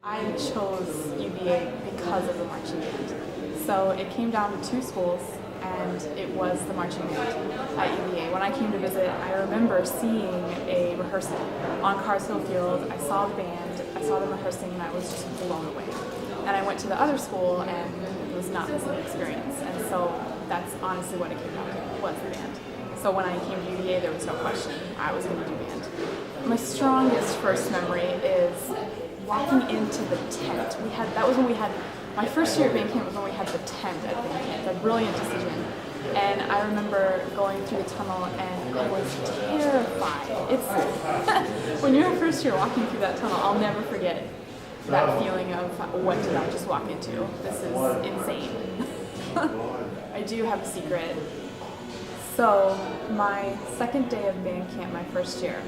I chose UVA because of the marching band. So it came down to two schools, and it was the marching band at UVA. When I came to visit, I remember seeing a rehearsal on Carsville Field. I saw the band, I saw them rehearsing, and I was just blown away. And I went to the other school, and it was not the same experience. And so that's honestly what it came down to, was the band. So when I came to UVA, there was no question I was going to do band. My strongest first memory is walking into the tent. That was when we had, my first year at band camp was when we had the tent at band camp, a brilliant decision. And I remember going through the tunnel and I was terrified. It's, when you're first year walking through that tunnel, I'll never forget that feeling of, what did I just walk into? This is insane. I do have a secret. So my second day of band camp, my first year,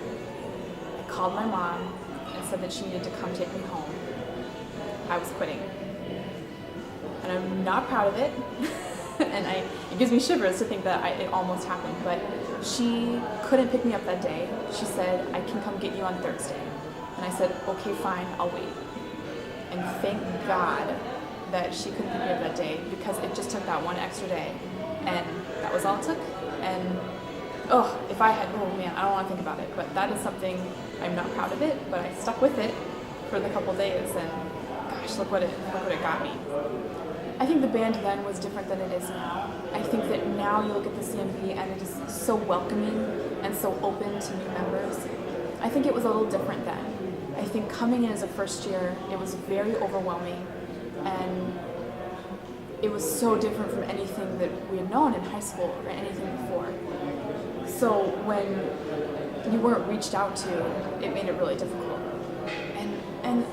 I called my mom and said that she needed to come take me home. I was quitting. And I'm not proud of it. And it gives me shivers to think that it almost happened. But she couldn't pick me up that day. She said, I can come get you on Thursday. And I said, okay, fine, I'll wait. And thank God that she couldn't pick me up that day, because it just took that one extra day. And that was all it took. And if I had, oh man, I don't want to think about it, but that is something, I'm not proud of it, but I stuck with it for the couple days, and gosh, look what it got me. I think the band then was different than it is now. I think that now you look at the CMB and it is so welcoming and so open to new members. I think it was a little different then. I think coming in as a first year, it was very overwhelming, and it was so different from anything that we had known in high school or anything before. So when you weren't reached out to, it made it really difficult. And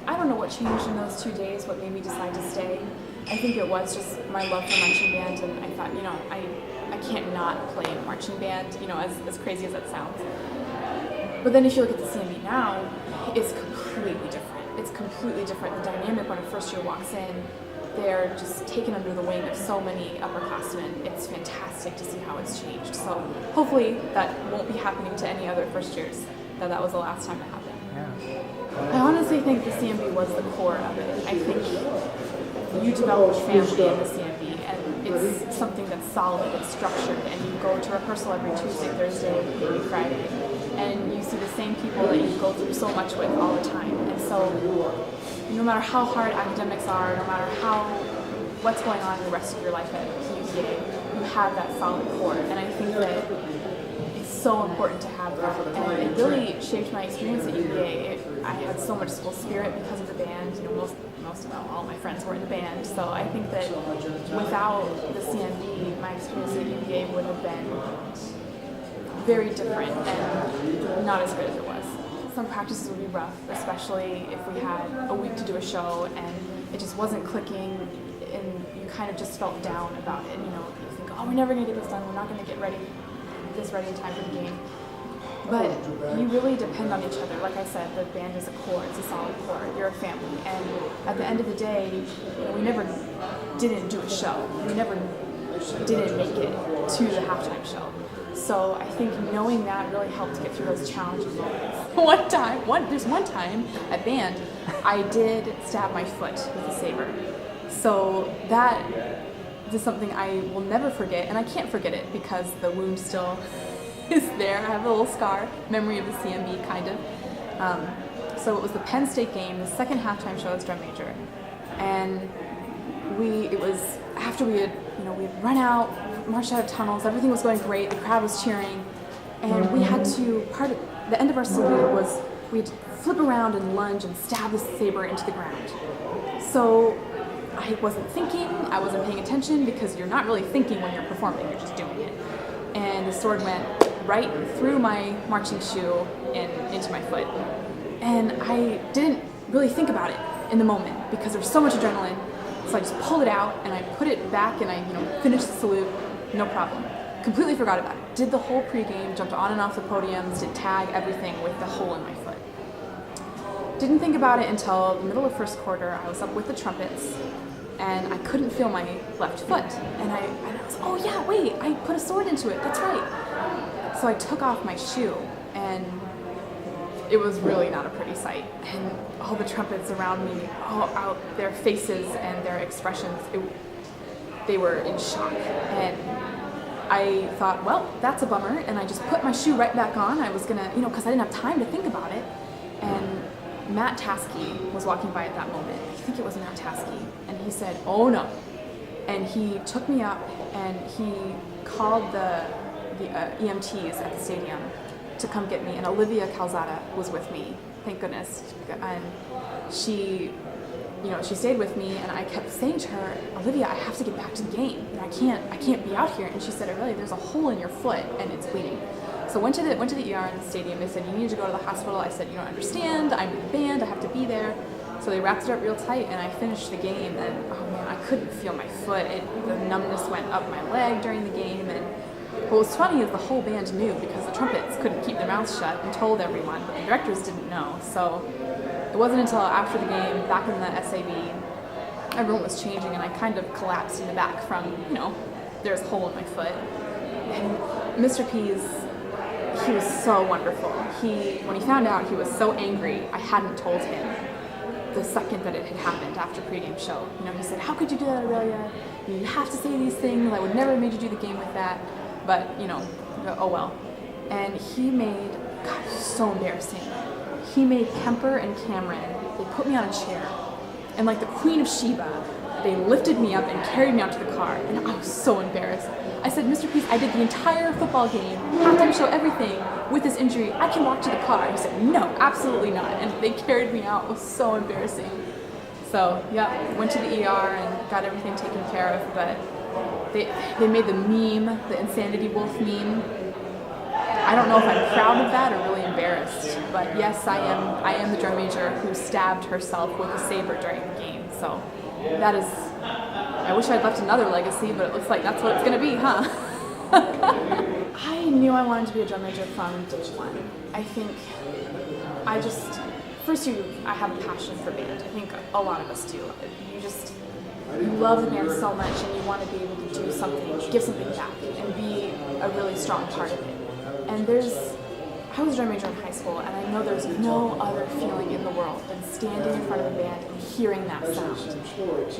I don't know what changed in those 2 days, what made me decide to stay. I think it was just my love for marching band, and I thought, I can't not play in a marching band, as crazy as that sounds. But then if you look at the CMB now, it's completely different. It's completely different. The dynamic when a first year walks in, they're just taken under the wing of so many upperclassmen. It's fantastic to see how it's changed. So hopefully that won't be happening to any other first years, that was the last time it happened. Yeah. I honestly think the CMB was the core of it. I think you develop a family in the CMB, and it's something that's solid and structured, and you go to rehearsal every Tuesday, Thursday, maybe Friday, and you see the same people that you go through so much with all the time. And so no matter how hard academics are, no matter what's going on in the rest of your life at UVA, you have that solid core. And I think that it's so important to have that. And it really shaped my experience at UVA. I had so much school spirit because of the band. All my friends were in the band. So I think that without the CMB, my experience at UVA would have been very different and not as good as it was. Some practices would be rough, especially if we had a week to do a show and it just wasn't clicking, and you kind of just felt down about it. You think, we're never going to get this done. We're not going to get ready in time for the game. But you really depend on each other. Like I said, the band is a core. It's a solid core. You're a family. And at the end of the day, we never didn't do a show. We never didn't make it to the halftime show. So I think knowing that really helped get through those challenging moments. There's one time at band, I did stab my foot with a saber. So that is something I will never forget, and I can't forget it because the wound still is there. I have a little scar, memory of the CMB, kind of. So it was the Penn State game, the second halftime show as drum major, and it was after we had run out, marched out of tunnels, everything was going great, the crowd was cheering, and we had to, the end of our salute was, we had to flip around and lunge and stab the saber into the ground. So I wasn't thinking, I wasn't paying attention, because you're not really thinking when you're performing, you're just doing it. And the sword went right through my marching shoe and into my foot. And I didn't really think about it in the moment because there was so much adrenaline. So I just pulled it out and I put it back and I finished the salute, no problem. Completely forgot about it. Did the whole pregame, jumped on and off the podiums, did tag, everything with the hole in my foot. Didn't think about it until the middle of first quarter. I was up with the trumpets and I couldn't feel my left foot. And I was, oh yeah, wait, I put a sword into it, that's right. So I took off my shoe and it was really not a pretty sight. And all the trumpets around me, all out, their faces and their expressions, they were in shock. And I thought, well, that's a bummer, and I just put my shoe right back on. I was gonna, because I didn't have time to think about it. And Matt Taskey was walking by at that moment. I think it was Matt Taskey, and he said, "Oh no." And he took me up and he called the EMTs at the stadium to come get me, and Aurelia Khorsand was with me, thank goodness. And she stayed with me, and I kept saying to her, "Aurelia, I have to get back to the game. I can't be out here." And she said, "Aurelia, there's a hole in your foot and it's bleeding." So went to the ER in the stadium. They said, "You need to go to the hospital." I said, "You don't understand. I'm in the band. I have to be there." So they wrapped it up real tight, and I finished the game. And oh man, I couldn't feel my foot. The numbness went up my leg during the game. And what was funny is the whole band knew, because the trumpets couldn't keep their mouths shut and told everyone, but the directors didn't know. So it wasn't until after the game, back in the SAB, everyone was changing, and I kind of collapsed in the back from, there's a hole in my foot. And Mr. P's, he was so wonderful. When he found out, he was so angry I hadn't told him the second that it had happened after pregame show. He said, "How could you do that, Aurelia? You have to say these things. I would never have made you do the game with that." But, oh well. And he made, God, it was so embarrassing. He made Kemper and Cameron, they put me on a chair, and like the Queen of Sheba, they lifted me up and carried me out to the car, and I was so embarrassed. I said, "Mr. Peace, I did the entire football game, halftime show, everything, with this injury. I can walk to the car." He said, "No, absolutely not." And they carried me out. It was so embarrassing. So, yeah, went to the ER and got everything taken care of, but they made the meme, the Insanity Wolf meme. I don't know if I'm proud of that or really embarrassed, but yes, I am the drum major who stabbed herself with a saber during the game. So that is, I wish I'd left another legacy, but it looks like that's what it's gonna be, huh? I knew I wanted to be a drum major from day one. I think I have a passion for band. I think a lot of us do. You love the band so much, and you want to be able to do something, give something back, and be a really strong part of it. And I was a drum major in high school, and I know there's no other feeling in the world than standing in front of a band and hearing that sound.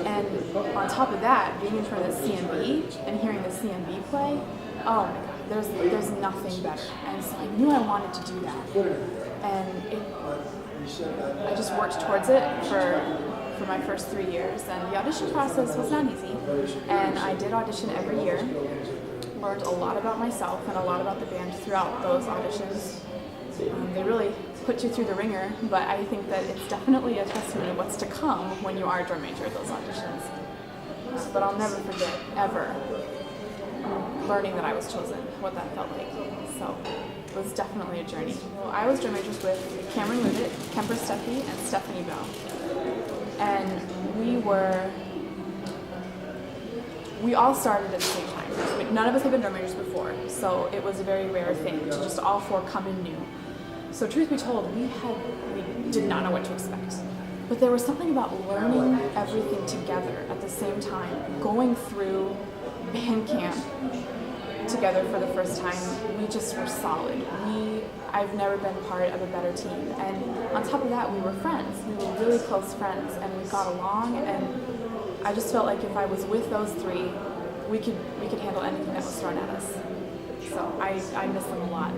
And on top of that, being in front of the CMB and hearing the CMB play, oh my God, there's nothing better. And so I knew I wanted to do that. And I just worked towards it for my first 3 years, and the audition process was not easy. And I did audition every year. Learned a lot about myself and a lot about the band throughout those auditions. They really put you through the ringer, but I think that it's definitely a testament of what's to come when you are a drum major at those auditions. But I'll never forget, ever, learning that I was chosen, what that felt like. So it was definitely a journey. Well, I was drum majors with Cameron Ludit, Kemper Steffi, and Stephanie Bell. And we all started at the same time. None of us had been drum majors before, so it was a very rare thing to just all four come in new. So truth be told, we did not know what to expect. But there was something about learning everything together at the same time, going through band camp together for the first time. We just were solid. I've never been part of a better team. And on top of that, we were friends. We were really close friends, and we got along, and I just felt like if I was with those three, we could handle anything that was thrown at us. So I miss them a lot.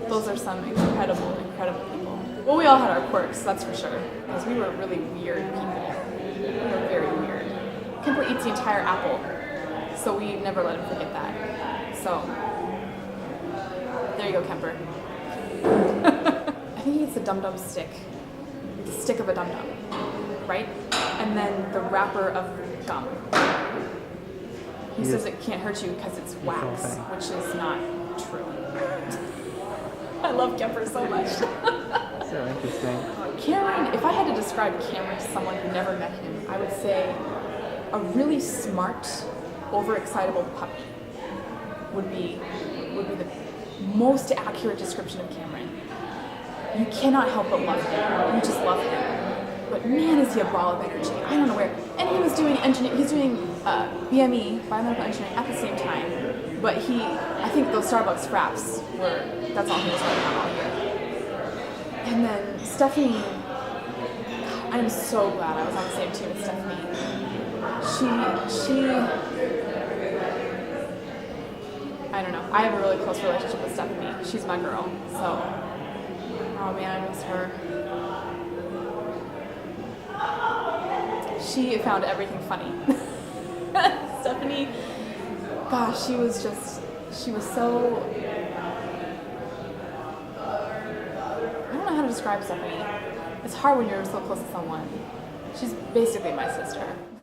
Those are some incredible people. Well, we all had our quirks, that's for sure, because we were really weird people. We were very weird. Kemper eats the entire apple, so we never let him forget that. So there you go, Kemper. I think he eats the dum-dum stick, the stick of a dum-dum, right? And then the wrapper of gum. He says it can't hurt you because it's wax, which is not true. I love Kemper so much. So interesting. Cameron, if I had to describe Cameron to someone who never met him, I would say a really smart, overexcitable puppy would be the most accurate description of Cameron. You cannot help but love him. You just love him. But man, is he a ball of energy. I don't know where. And he was doing BME, biomedical engineering, at the same time. But I think those Starbucks fraps that's all he was working on all year. And then Stephanie, I'm so glad I was on the same team with Stephanie. I don't know. I have a really close relationship with Stephanie. She's my girl. So, oh man, I miss her. She found everything funny. Stephanie, gosh, she was so, I don't know how to describe Stephanie. It's hard when you're so close to someone. She's basically my sister.